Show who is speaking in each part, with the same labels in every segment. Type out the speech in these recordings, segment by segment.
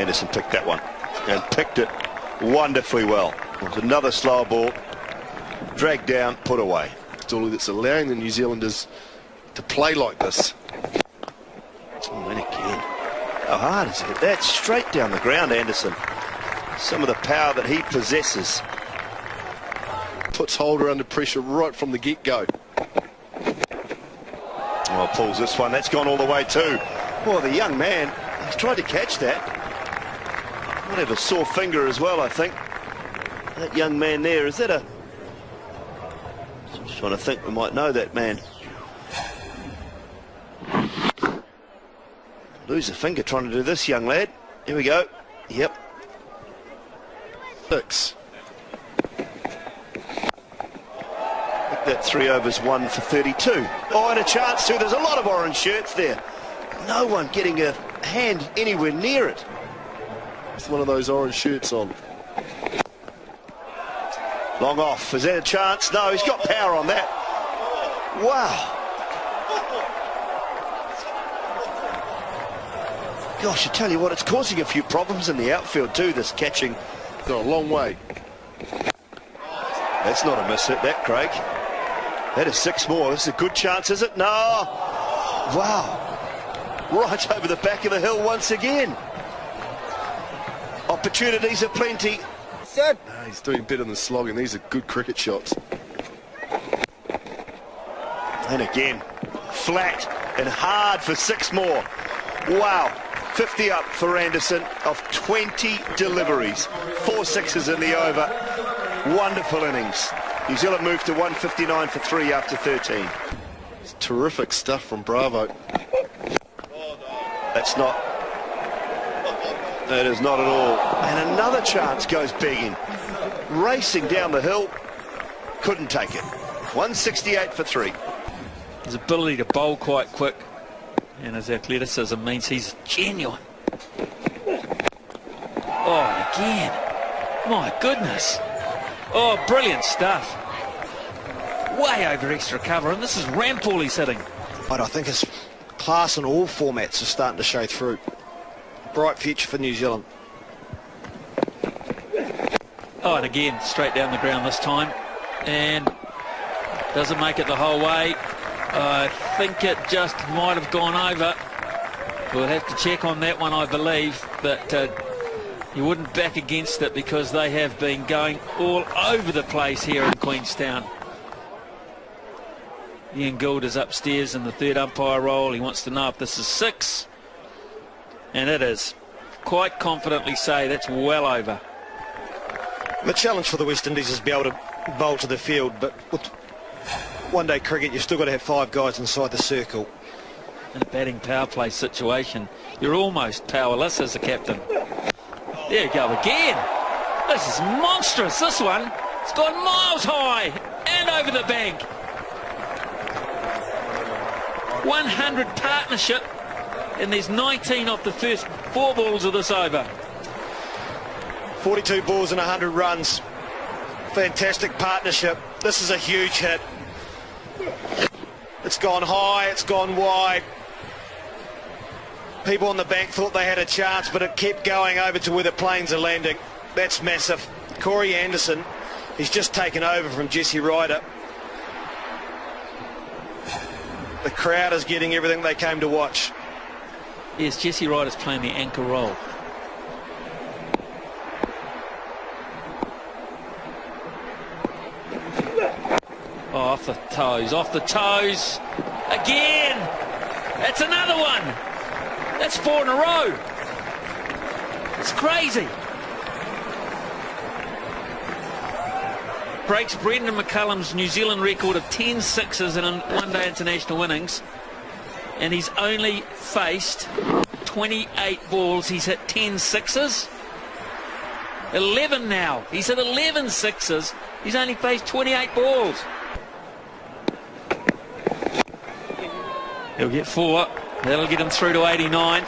Speaker 1: Anderson picked that one and picked it wonderfully well. It was another slow ball, dragged down, put away.
Speaker 2: It's all that's allowing the New Zealanders to play like this.
Speaker 1: Oh, and again, how hard is it? That's straight down the ground, Anderson. Some of the power that he possesses.
Speaker 2: Puts Holder under pressure right from the get-go.
Speaker 1: Oh, pulls this one. That's gone all the way too. Well, the young man, he's tried to catch that. Might have a sore finger as well, I think. That young man there, is that a... Just trying to think, we might know that man. Lose a finger trying to do this, young lad. Here we go. Yep.
Speaker 2: 6.
Speaker 1: That 3 overs, 1 for 32. Oh, and a chance too. There's a lot of orange shirts there. No one getting a hand anywhere near it.
Speaker 2: It's one of those orange shirts on.
Speaker 1: Long off. Is that a chance? No, he's got power on that. Wow. Gosh, I tell you what, it's causing a few problems in the outfield too, this catching.
Speaker 2: Got a long way.
Speaker 1: That's not a miss hit, that, Craig. That is 6 more. This is a good chance, is it? No. Wow. Right over the back of the hill once again. Opportunities are plenty.
Speaker 2: He's doing better than slogging. These are good cricket shots.
Speaker 1: And again, flat and hard for 6 more. Wow. 50 up for Anderson of 20 deliveries. 4 sixes in the over. Wonderful innings. New Zealand moved to 159 for 3 after 13.
Speaker 2: It's terrific stuff from Bravo.
Speaker 1: That's not. That is not at all. And another chance goes begging. Racing down the hill. Couldn't take it. 168 for 3.
Speaker 3: His ability to bowl quite quick and his athleticism means he's genuine. Oh, and again. My goodness. Oh, brilliant stuff. Way over extra cover, and this is Rampall he's hitting.
Speaker 4: I think his class in all formats is starting to show through. Bright future for New Zealand.
Speaker 3: Oh, and again, straight down the ground this time. And doesn't make it the whole way. I think it just might have gone over. We'll have to check on that one, I believe. But you wouldn't back against it because they have been going all over the place here in Queenstown. Ian Gould is upstairs in the third umpire role. He wants to know if this is 6. And it is. Quite confidently say that's well over.
Speaker 4: The challenge for the West Indies is to be able to bowl to the field, but with one-day cricket, you've still got to have 5 guys inside the circle.
Speaker 3: In a batting power play situation, you're almost powerless as a captain. There you go again. This is monstrous, this one. It's gone miles high and over the bank. 100 partnership, and there's 19 off the first 4 balls of this over.
Speaker 4: 42 balls and 100 runs. Fantastic partnership. This is a huge hit. It's gone high, it's gone wide. People on the bank thought they had a chance, but it kept going over to where the planes are landing. That's massive. Corey Anderson, he's just taken over from Jesse Ryder. The crowd is getting everything they came to watch.
Speaker 3: Yes, Jesse Ryder's playing the anchor role. Oh, off the toes, off the toes. Again! That's another one! That's 4 in a row. It's crazy. Breaks Brendan McCullum's New Zealand record of 10 sixes in one-day international innings. And he's only faced 28 balls. He's hit 10 sixes. 11 now. He's hit 11 sixes. He's only faced 28 balls. He'll get 4. That'll get him through to 89.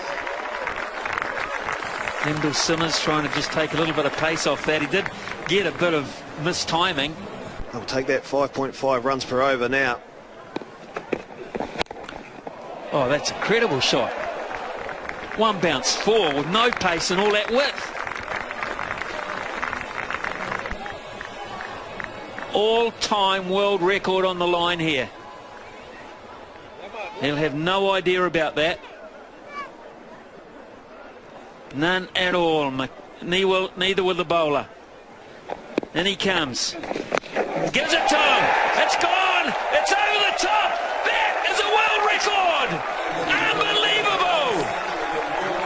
Speaker 3: Endell Simmers trying to just take a little bit of pace off that. He did get a bit of mistiming.
Speaker 4: They'll take that 5.5 runs per over now.
Speaker 3: Oh, that's a credible shot. One bounce four with no pace and all that width. All-time world record on the line here. He'll have no idea about that. None at all. Neither will the bowler. And he comes. Gives it to him. It's gone. It's over the top. That is a world record. Unbelievable.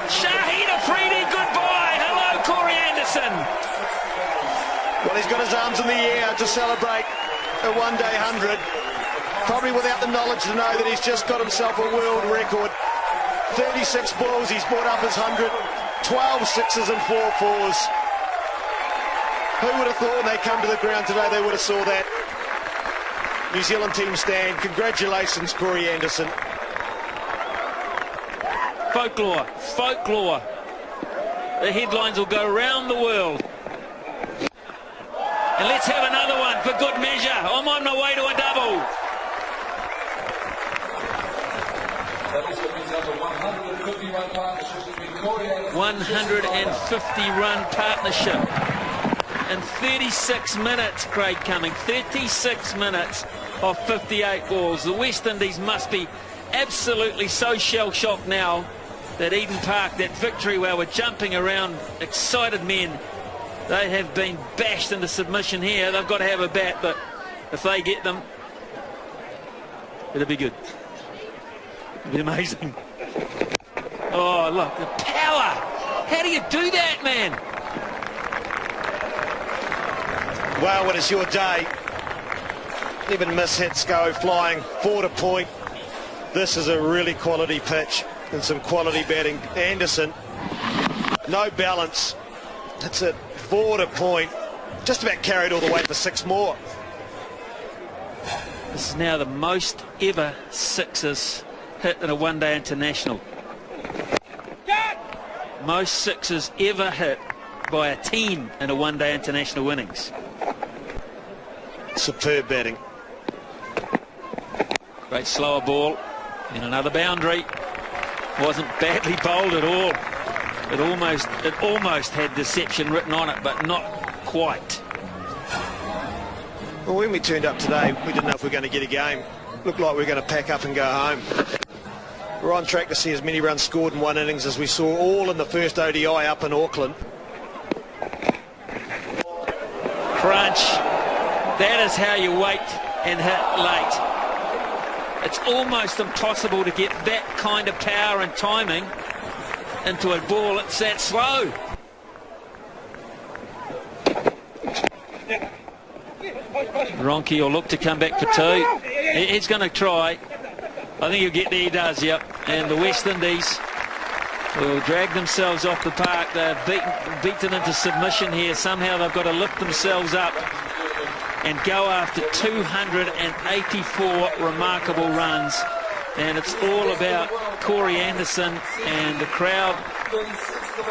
Speaker 3: Shahid Afridi, goodbye. Hello, Corey Anderson.
Speaker 4: Well, he's got his arms in the air to celebrate a one-day 100. Probably without the knowledge to know that he's just got himself a world record. 36 balls, he's brought up his 100. 12 sixes and 4 fours. Who would have thought when they come to the ground today they would have saw that? New Zealand team stand. Congratulations, Corey Anderson.
Speaker 3: Folklore, folklore. The headlines will go around the world. And let's have another one for good measure. I'm on my way to a double. 150-run partnership in 36 minutes, Craig Cumming. 36 minutes of 58 balls. The West Indies must be absolutely so shell-shocked now that Eden Park, that victory where we're jumping around, excited men, they have been bashed into submission here. They've got to have a bat, but if they get them, it'll be good. It'll be amazing. Oh, look, the power. How do you do that, man?
Speaker 4: Well, when it's your day, even miss hits go flying 4 to point. This is a really quality pitch and some quality batting. Anderson, no balance. That's it, 4 to point. Just about carried all the way for 6 more.
Speaker 3: This is now the most ever sixes hit in a one-day international. Most sixes ever hit by a team in a one-day international innings.
Speaker 4: Superb batting.
Speaker 3: Great slower ball and another boundary. Wasn't badly bowled at all. It almost had deception written on it, but not quite.
Speaker 4: Well, when we turned up today, we didn't know if we were going to get a game. Looked like we were going to pack up and go home. We're on track to see as many runs scored in one innings as we saw all in the first ODI up in Auckland.
Speaker 3: Crunch. That is how you wait and hit late. It's almost impossible to get that kind of power and timing into a ball. It's that slow. Ronke will look to come back for 2. He's going to try. I think he'll get there. He does, yep. And the West Indies will drag themselves off the park. They're beaten into submission here. Somehow they've got to lift themselves up and go after 284 remarkable runs. And it's all about Corey Anderson, and the crowd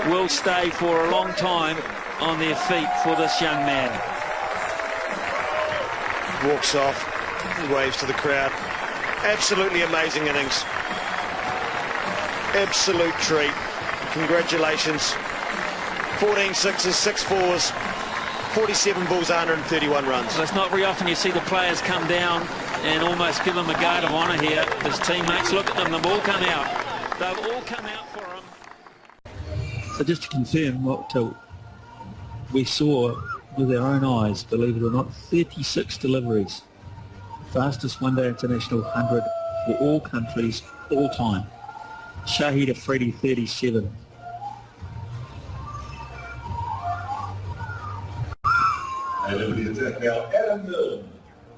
Speaker 3: will stay for a long time on their feet for this young man.
Speaker 4: Walks off, waves to the crowd. Absolutely amazing innings. Absolute treat. Congratulations. 14 sixes, 6 fours, 47 balls, 131 runs.
Speaker 3: Well, it's not very often you see the players come down and almost give him a guard of honour here. His teammates, look at them, they've all come out. They've all come out for him.
Speaker 5: So just to confirm what we saw with our own eyes, believe it or not, 36 deliveries. Fastest one-day international 100 for all countries, all time. Shahid Afridi, 37.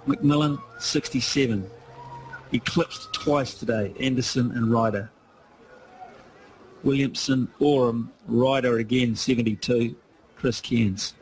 Speaker 5: McMillan, 67. Eclipsed twice today, Anderson and Ryder. Williamson, Oram, Ryder again, 72. Chris Cairns.